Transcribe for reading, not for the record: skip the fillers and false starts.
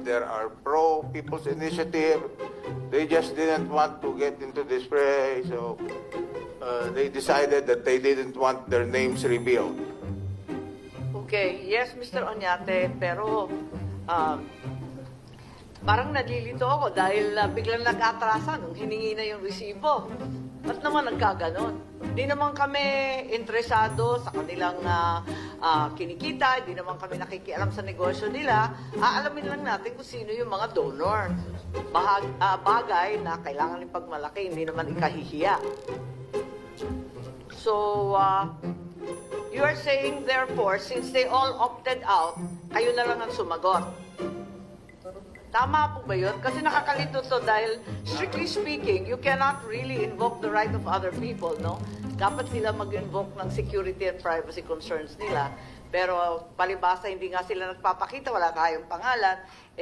there are pro-People's Initiative. They just didn't want to get into this fray, so they decided that they didn't want their names revealed. Okay, yes, Mr. Oñate, pero parang nalilito ako dahil biglang nag-atrasa nung hiningi na yung resibo. Ba't naman nagkaganon? Hindi naman kami interesado sa kanilang kinikita, hindi naman kami nakikialam sa negosyo nila. Aalamin lang natin kung sino yung mga donor. Bagay na kailangan ipagmalaki, hindi naman ikahihiya. So, you are saying therefore, since they all opted out, kayo na lang ang sumagot. Tama po ba yun? Kasi nakakalito to dahil, strictly speaking, you cannot really invoke the right of other people, no? Dapat sila mag-invoke ng security and privacy concerns nila. Pero palibasa, hindi nga sila nagpapakita, wala tayong pangalan.